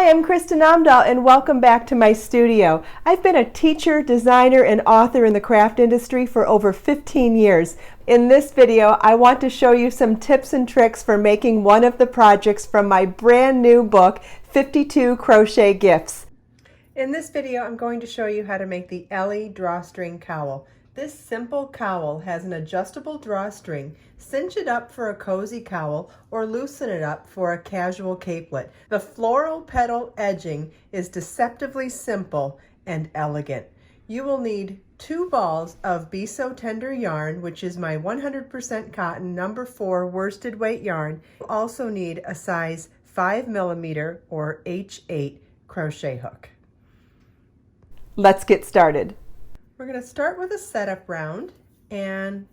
Hi, I'm Kristin Omdahl and welcome back to my studio. I've been a teacher, designer, and author in the craft industry for over 15 years. In this video, I want to show you some tips and tricks for making one of the projects from my brand new book, 52 Crochet Gifts. In this video, I'm going to show you how to make the Ellie drawstring cowl. This simple cowl has an adjustable drawstring. Cinch it up for a cozy cowl or loosen it up for a casual capelet. The floral petal edging is deceptively simple and elegant. You will need 2 balls of Be So Tender yarn, which is my 100% cotton number 4 worsted weight yarn. You'll also need a size 5mm or H8 crochet hook. Let's get started. We're going to start with a setup round and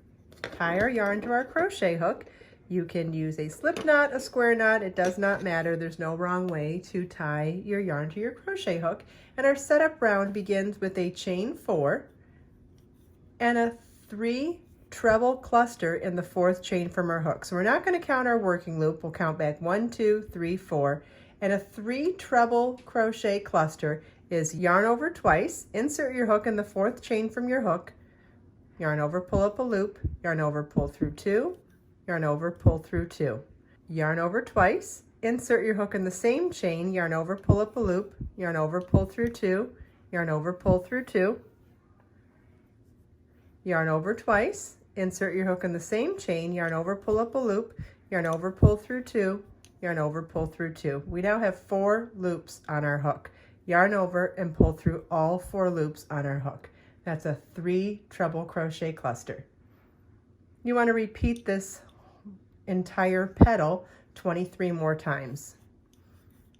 tie our yarn to our crochet hook. You can use a slip knot, a square knot, it does not matter. There's no wrong way to tie your yarn to your crochet hook. And our setup round begins with a chain 4 and a 3 treble cluster in the 4th chain from our hook. So we're not going to count our working loop. We'll count back 1, 2, 3, 4. And a 3 treble crochet cluster is yarn over twice, insert your hook in the 4th chain from your hook, yarn over, pull up a loop, yarn over, pull through 2, yarn over, pull through 2. Yarn over twice, insert your hook in the same chain, yarn over, pull up a loop, yarn over, pull through 2, yarn over, pull through 2. Yarn over twice, insert your hook in the same chain, yarn over, pull up a loop, yarn over, pull through 2, yarn over, pull through 2. We now have 4 loops on our hook. Yarn over and pull through all 4 loops on our hook. That's a 3 treble crochet cluster. You want to repeat this entire petal 23 more times.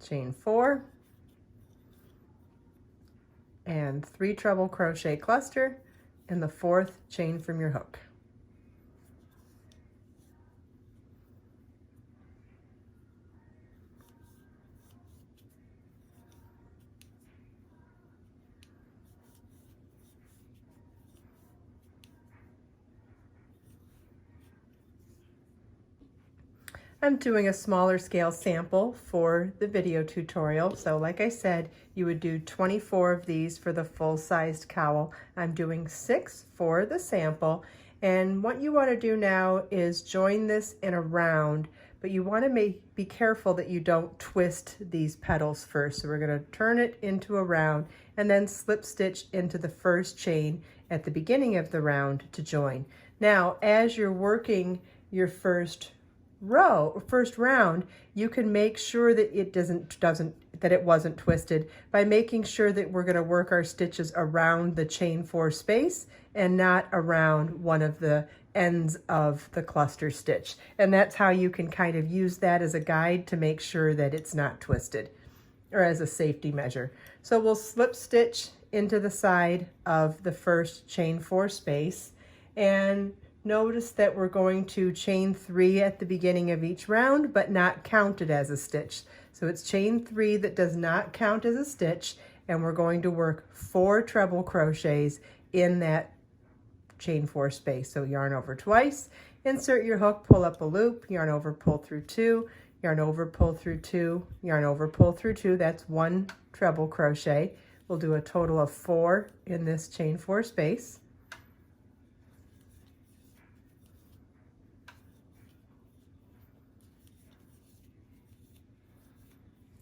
Chain 4 and 3 treble crochet cluster in the 4th chain from your hook. I'm doing a smaller scale sample for the video tutorial. So like I said, you would do 24 of these for the full-sized cowl. I'm doing 6 for the sample. And what you want to do now is join this in a round, but you want to be careful that you don't twist these petals first. So we're going to turn it into a round and then slip stitch into the 1st chain at the beginning of the round to join. Now, as you're working your first round, you can make sure that it wasn't twisted by making sure that we're going to work our stitches around the chain 4 space and not around one of the ends of the cluster stitch. And that's how you can kind of use that as a guide to make sure that it's not twisted, or as a safety measure. So we'll slip stitch into the side of the 1st chain 4 space, and notice that we're going to chain 3 at the beginning of each round, but not count it as a stitch. So it's chain 3 that does not count as a stitch, and we're going to work 4 treble crochets in that chain 4 space. So yarn over twice, insert your hook, pull up a loop, yarn over, pull through 2, yarn over, pull through 2, yarn over, pull through 2. That's 1 treble crochet. We'll do a total of 4 in this chain 4 space.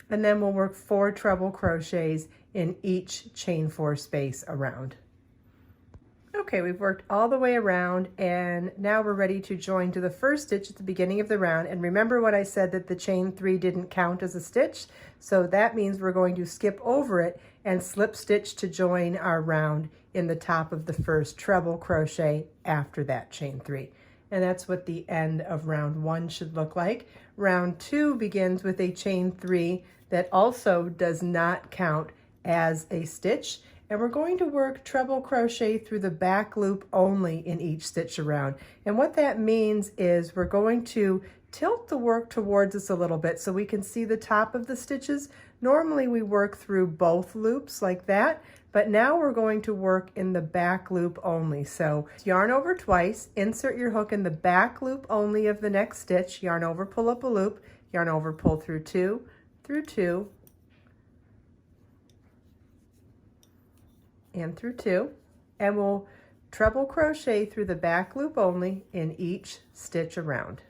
And then we'll work 4 treble crochets in each chain 4 space around. Okay, we've worked all the way around, and now we're ready to join to the 1st stitch at the beginning of the round. And remember what I said, that the chain 3 didn't count as a stitch, so that means we're going to skip over it and slip stitch to join our round in the top of the 1st treble crochet after that chain 3. And that's what the end of round 1 should look like. Round 2 begins with a chain 3 that also does not count as a stitch, and we're going to work treble crochet through the back loop only in each stitch around. And what that means is we're going to tilt the work towards us a little bit so we can see the top of the stitches. Normally we work through both loops like that, but now we're going to work in the back loop only. So yarn over twice, insert your hook in the back loop only of the next stitch, yarn over, pull up a loop, yarn over, pull through 2, through 2, and through 2, and we'll treble crochet through the back loop only in each stitch around.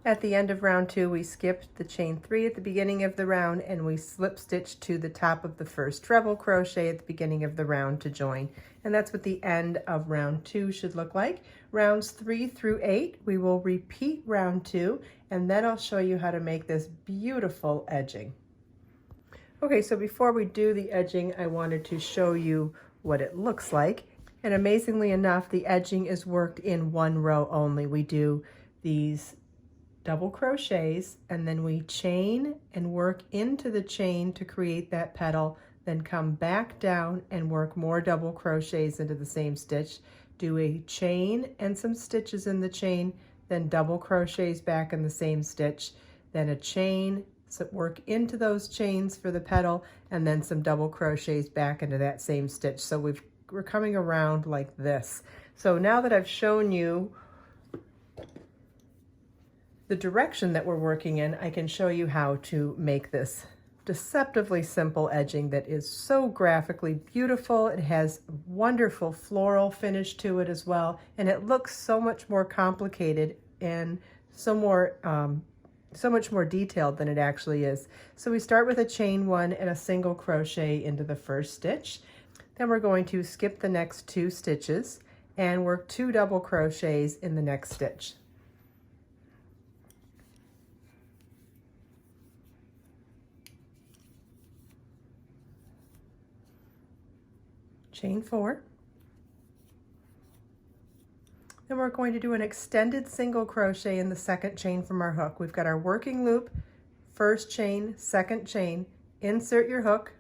At the end of round 2, we skipped the chain 3 at the beginning of the round, and we slip stitched to the top of the first treble crochet at the beginning of the round to join. And that's what the end of round 2 should look like. Rounds 3 through 8, we will repeat round 2, and then I'll show you how to make this beautiful edging. Okay, so before we do the edging, I wanted to show you what it looks like. And amazingly enough, the edging is worked in one row only. We do these double crochets, and then we chain and work into the chain to create that petal, then come back down and work more double crochets into the same stitch, do a chain and some stitches in the chain, then double crochets back in the same stitch, then a chain, so work into those chains for the petal, and then some double crochets back into that same stitch. So we're coming around like this. So now that I've shown you the direction that we're working in, I can show you how to make this deceptively simple edging that is so graphically beautiful. It has wonderful floral finish to it as well, and it looks so much more complicated and so much more detailed than it actually is. So we start with a chain 1 and a single crochet into the first stitch. Then we're going to skip the next 2 stitches and work 2 double crochets in the next stitch. Chain 4. Then we're going to do an extended single crochet in the second chain from our hook. We've got our working loop, first chain, second chain, insert your hook,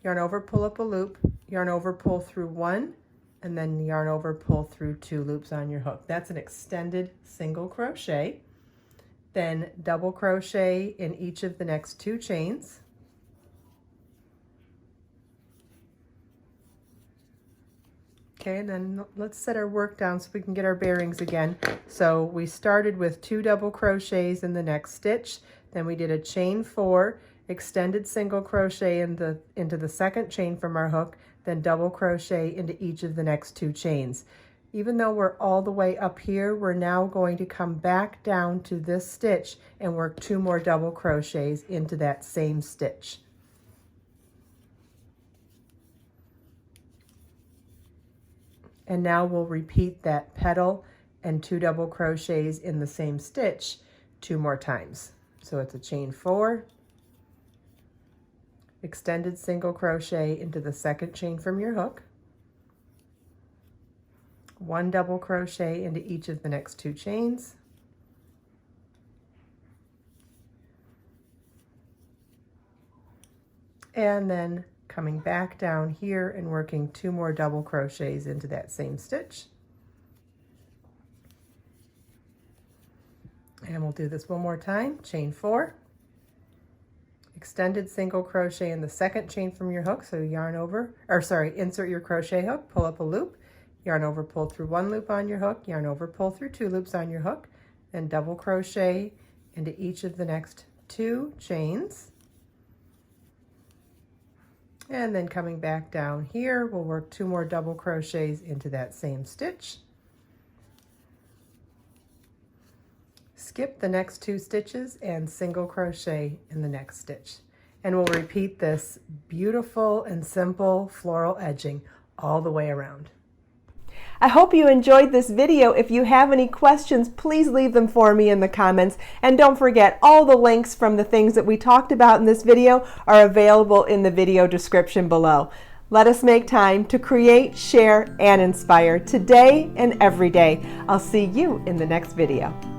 yarn over, pull up a loop, yarn over, pull through 1, and then yarn over, pull through 2 loops on your hook. That's an extended single crochet. Then double crochet in each of the next 2 chains. Okay, and then let's set our work down so we can get our bearings again. So we started with 2 double crochets in the next stitch, then we did a chain 4, extended single crochet into the second chain from our hook, then double crochet into each of the next 2 chains. Even though we're all the way up here, we're now going to come back down to this stitch and work 2 more double crochets into that same stitch. And now we'll repeat that petal and 2 double crochets in the same stitch 2 more times. So it's a chain 4, extended single crochet into the second chain from your hook, 1 double crochet into each of the next 2 chains, and then coming back down here and working 2 more double crochets into that same stitch. And we'll do this one more time. Chain 4, extended single crochet in the second chain from your hook, so yarn over, or sorry, insert your crochet hook, pull up a loop, yarn over, pull through 1 loop on your hook, yarn over, pull through 2 loops on your hook, then double crochet into each of the next 2 chains. And then coming back down here, we'll work 2 more double crochets into that same stitch. Skip the next 2 stitches and single crochet in the next stitch. And we'll repeat this beautiful and simple floral edging all the way around. I hope you enjoyed this video. If you have any questions, please leave them for me in the comments. And don't forget, all the links from the things that we talked about in this video are available in the video description below. Let us make time to create, share, and inspire today and every day. I'll see you in the next video.